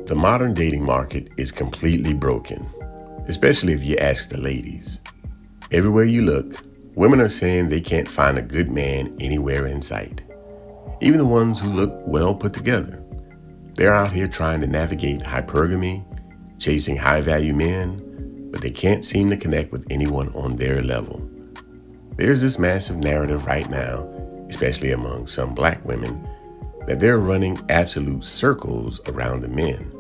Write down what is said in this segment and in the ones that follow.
The modern dating market is completely broken, especially if you ask the ladies. Everywhere you look, women are saying they can't find a good man anywhere in sight. Even the ones who look well put together. They're out here trying to navigate hypergamy, chasing high-value men, but they can't seem to connect with anyone on their level. There's this massive narrative right now, especially among some black women, that they're running absolute circles around the men.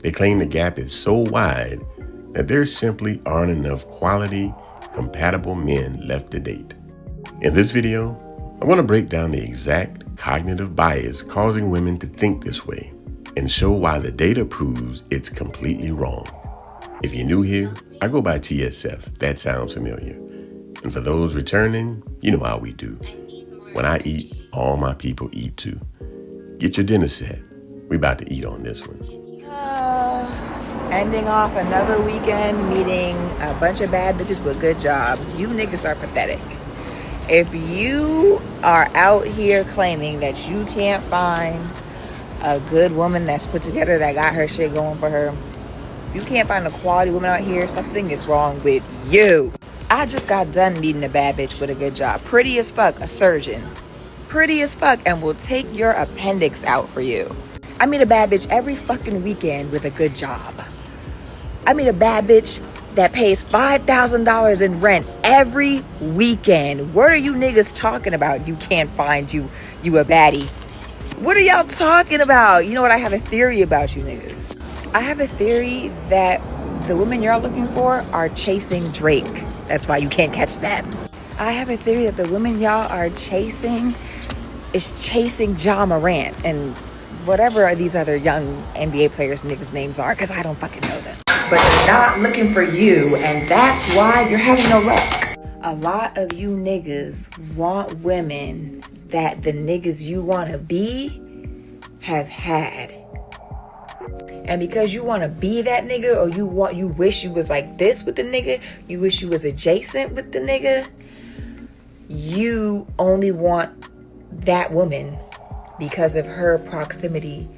They claim the gap is so wide that there simply aren't enough quality, compatible men left to date. In this video, I want to break down the exact cognitive bias causing women to think this way and show why the data proves it's completely wrong. If you're new here, I go by TSF. That sounds familiar. And for those returning, you know how we do. When I eat, all my people eat too. Get your dinner set. We about to eat on this one. Ending off another weekend meeting a bunch of bad bitches with good jobs. You niggas are pathetic. If you are out here claiming that you can't find a good woman that's put together, that got her shit going for her, if you can't find a quality woman out here, something is wrong with you. I just got done meeting a bad bitch with a good job. Pretty as fuck, a surgeon. Pretty as fuck, and will take your appendix out for you. I meet a bad bitch every fucking weekend with a good job. I meet a bad bitch that pays $5,000 in rent every weekend. What are you niggas talking about? You can't find you a baddie. What are y'all talking about? You know what? I have a theory about you niggas. I have a theory that the women you're looking for are chasing Drake. That's why you can't catch them. I have a theory that the women y'all are chasing is chasing Ja Morant and whatever these other young NBA players' niggas' names are, because I don't fucking know them. But they're not looking for you, and that's why you're having no luck. A lot of you niggas want women that the niggas you want to be have had. And because you want to be that nigga, or you wish you was like this with the nigga, you wish you was adjacent with the nigga, you only want that woman because of her proximity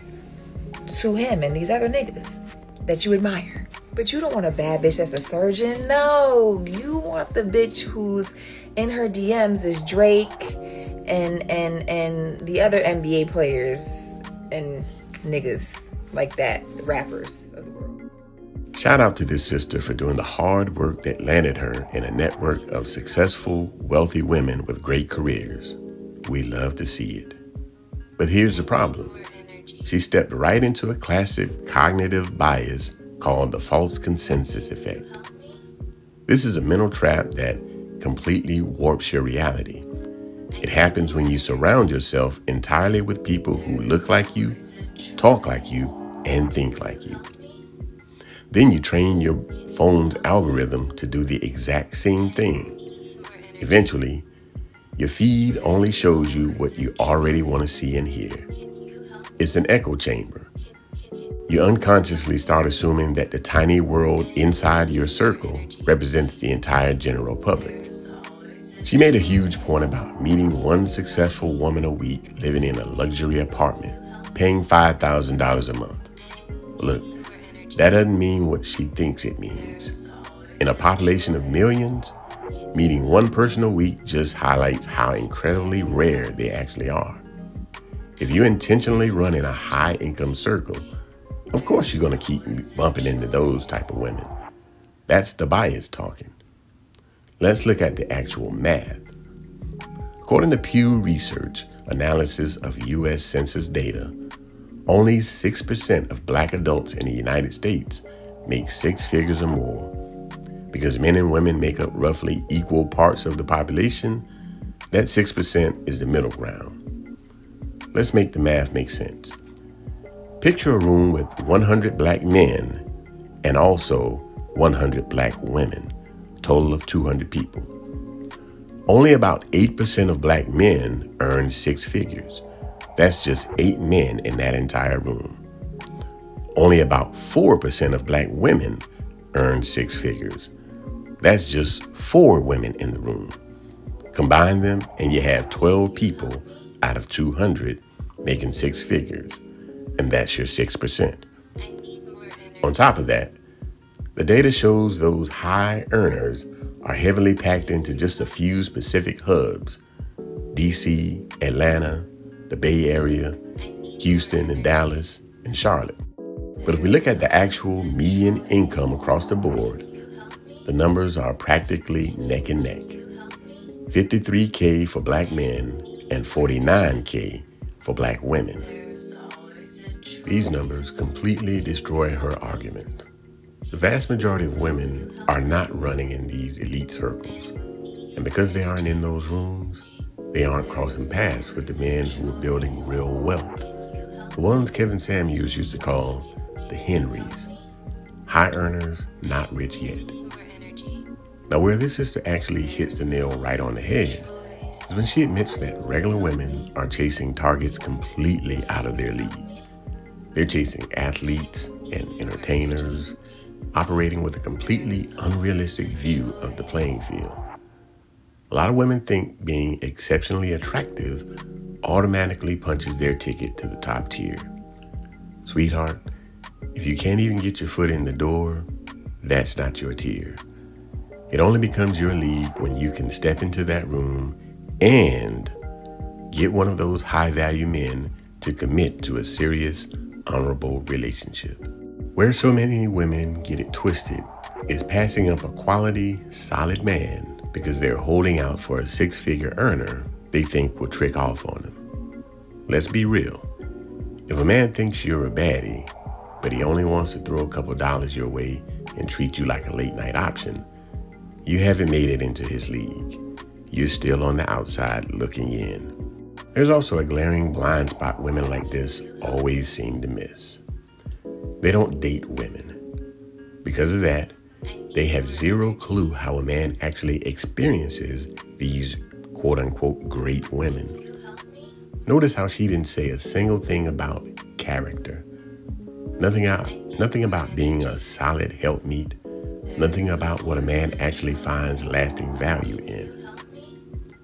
to him and these other niggas that you admire. But you don't want a bad bitch that's a surgeon. No, you want the bitch who's in her DMs is Drake and the other NBA players and niggas like that, rappers of the world. Shout out to this sister for doing the hard work that landed her in a network of successful, wealthy women with great careers. We love to see it. But here's the problem. She stepped right into a classic cognitive bias called the false consensus effect. This is a mental trap that completely warps your reality. It happens when you surround yourself entirely with people who look like you, talk like you, and think like you. Then you train your phone's algorithm to do the exact same thing. Eventually, your feed only shows you what you already want to see and hear. It's an echo chamber. You unconsciously start assuming that the tiny world inside your circle represents the entire general public. She made a huge point about meeting one successful woman a week living in a luxury apartment, paying $5,000 a month. Look, that doesn't mean what she thinks it means. In a population of millions, meeting one person a week just highlights how incredibly rare they actually are. If you intentionally run in a high-income circle, of course you're going to keep bumping into those type of women. That's the bias talking. Let's look at the actual math. According to Pew Research analysis of U.S. Census data, only 6% of black adults in the United States make six figures or more. Because men and women make up roughly equal parts of the population, that 6% is the middle ground. Let's make the math make sense. Picture a room with 100 black men and also 100 black women, total of 200 people. Only about 8% of black men earn six figures. That's just 8 men in that entire room. Only about 4% of black women earn six figures. That's just 4 women in the room. Combine them and you have 12 people out of 200 making six figures. And that's your 6%. On top of that, the data shows those high earners are heavily packed into just a few specific hubs: DC, Atlanta, the Bay Area, Houston and Dallas, and Charlotte. But if we look at the actual median income across the board, the numbers are practically neck and neck. $53K for black men and $49K for black women. These numbers completely destroy her argument. The vast majority of women are not running in these elite circles. And because they aren't in those rooms, they aren't crossing paths with the men who are building real wealth. The ones Kevin Samuels used to call the H.E.N.R.Y.s. High earners, not rich yet. Now, where this sister actually hits the nail right on the head is when she admits that regular women are chasing targets completely out of their league. They're chasing athletes and entertainers, operating with a completely unrealistic view of the playing field. A lot of women think being exceptionally attractive automatically punches their ticket to the top tier. Sweetheart, if you can't even get your foot in the door, that's not your tier. It only becomes your league when you can step into that room and get one of those high-value men to commit to a serious, honorable relationship. Where so many women get it twisted is passing up a quality, solid man because they're holding out for a six-figure earner they think will trick off on them. Let's be real. If a man thinks you're a baddie, but he only wants to throw a couple dollars your way and treat you like a late-night option, you haven't made it into his league. You're still on the outside looking in. There's also a glaring blind spot women like this always seem to miss. They don't date women. Because of that, they have zero clue how a man actually experiences these quote-unquote great women. Notice how she didn't say a single thing about character. Nothing about being a solid helpmeet. Nothing about what a man actually finds lasting value in.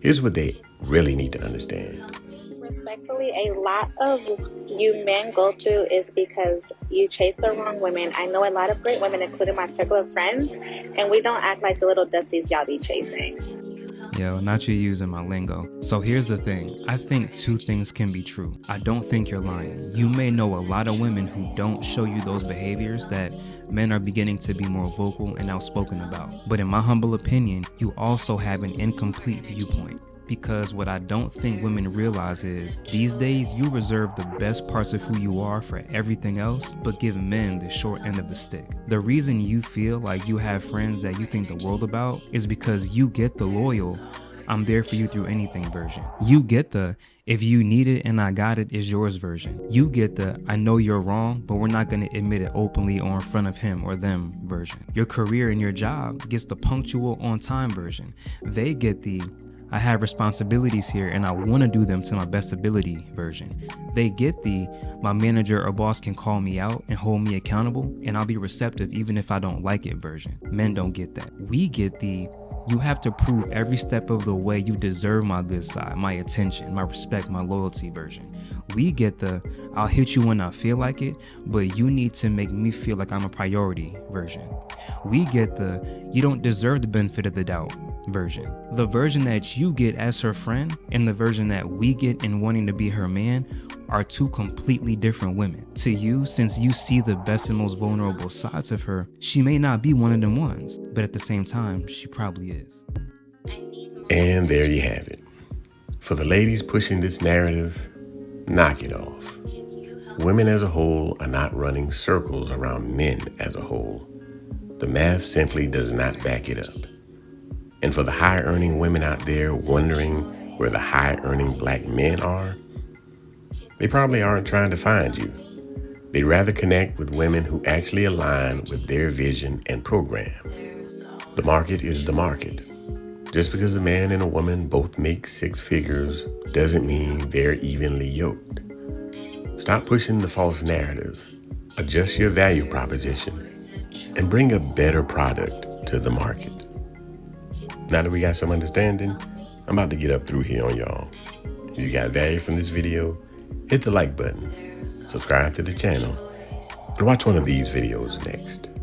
Here's what they really need to understand. Respectfully, a lot of you men go to is because you chase the wrong women. I know a lot of great women, including my circle of friends, and we don't act like the little dusties y'all be chasing. Yo, not you using my lingo. So here's the thing. I think two things can be true. I don't think you're lying. You may know a lot of women who don't show you those behaviors that men are beginning to be more vocal and outspoken about. But in my humble opinion, you also have an incomplete viewpoint. Because what I don't think women realize is, these days you reserve the best parts of who you are for everything else, but give men the short end of the stick. The reason you feel like you have friends that you think the world about is because you get the loyal, I'm there for you through anything version. You get the, if you need it and I got it, is yours version. You get the, I know you're wrong, but we're not going to admit it openly or in front of him or them version. Your career and your job gets the punctual on time version. They get the, I have responsibilities here and I want to do them to my best ability version. They get the, my manager or boss can call me out and hold me accountable and I'll be receptive even if I don't like it version. Men don't get that. We get the, you have to prove every step of the way you deserve my good side, my attention, my respect, my loyalty version. We get the, I'll hit you when I feel like it, but you need to make me feel like I'm a priority version. We get the, you don't deserve the benefit of the doubt version. The version that you get as her friend and the version that we get in wanting to be her man are two completely different women. To you, since you see the best and most vulnerable sides of her, she may not be one of them ones, but at the same time, she probably is. And there you have it. For the ladies pushing this narrative, knock it off. Women as a whole are not running circles around men as a whole. The math simply does not back it up. And for the high-earning women out there wondering where the high-earning black men are, they probably aren't trying to find you. They'd rather connect with women who actually align with their vision and program. The market is the market. Just because a man and a woman both make six figures doesn't mean they're evenly yoked. Stop pushing the false narrative, adjust your value proposition, and bring a better product to the market. Now that we got some understanding, I'm about to get up through here on y'all. If you got value from this video, hit the like button, subscribe to the channel, And watch one of these videos next.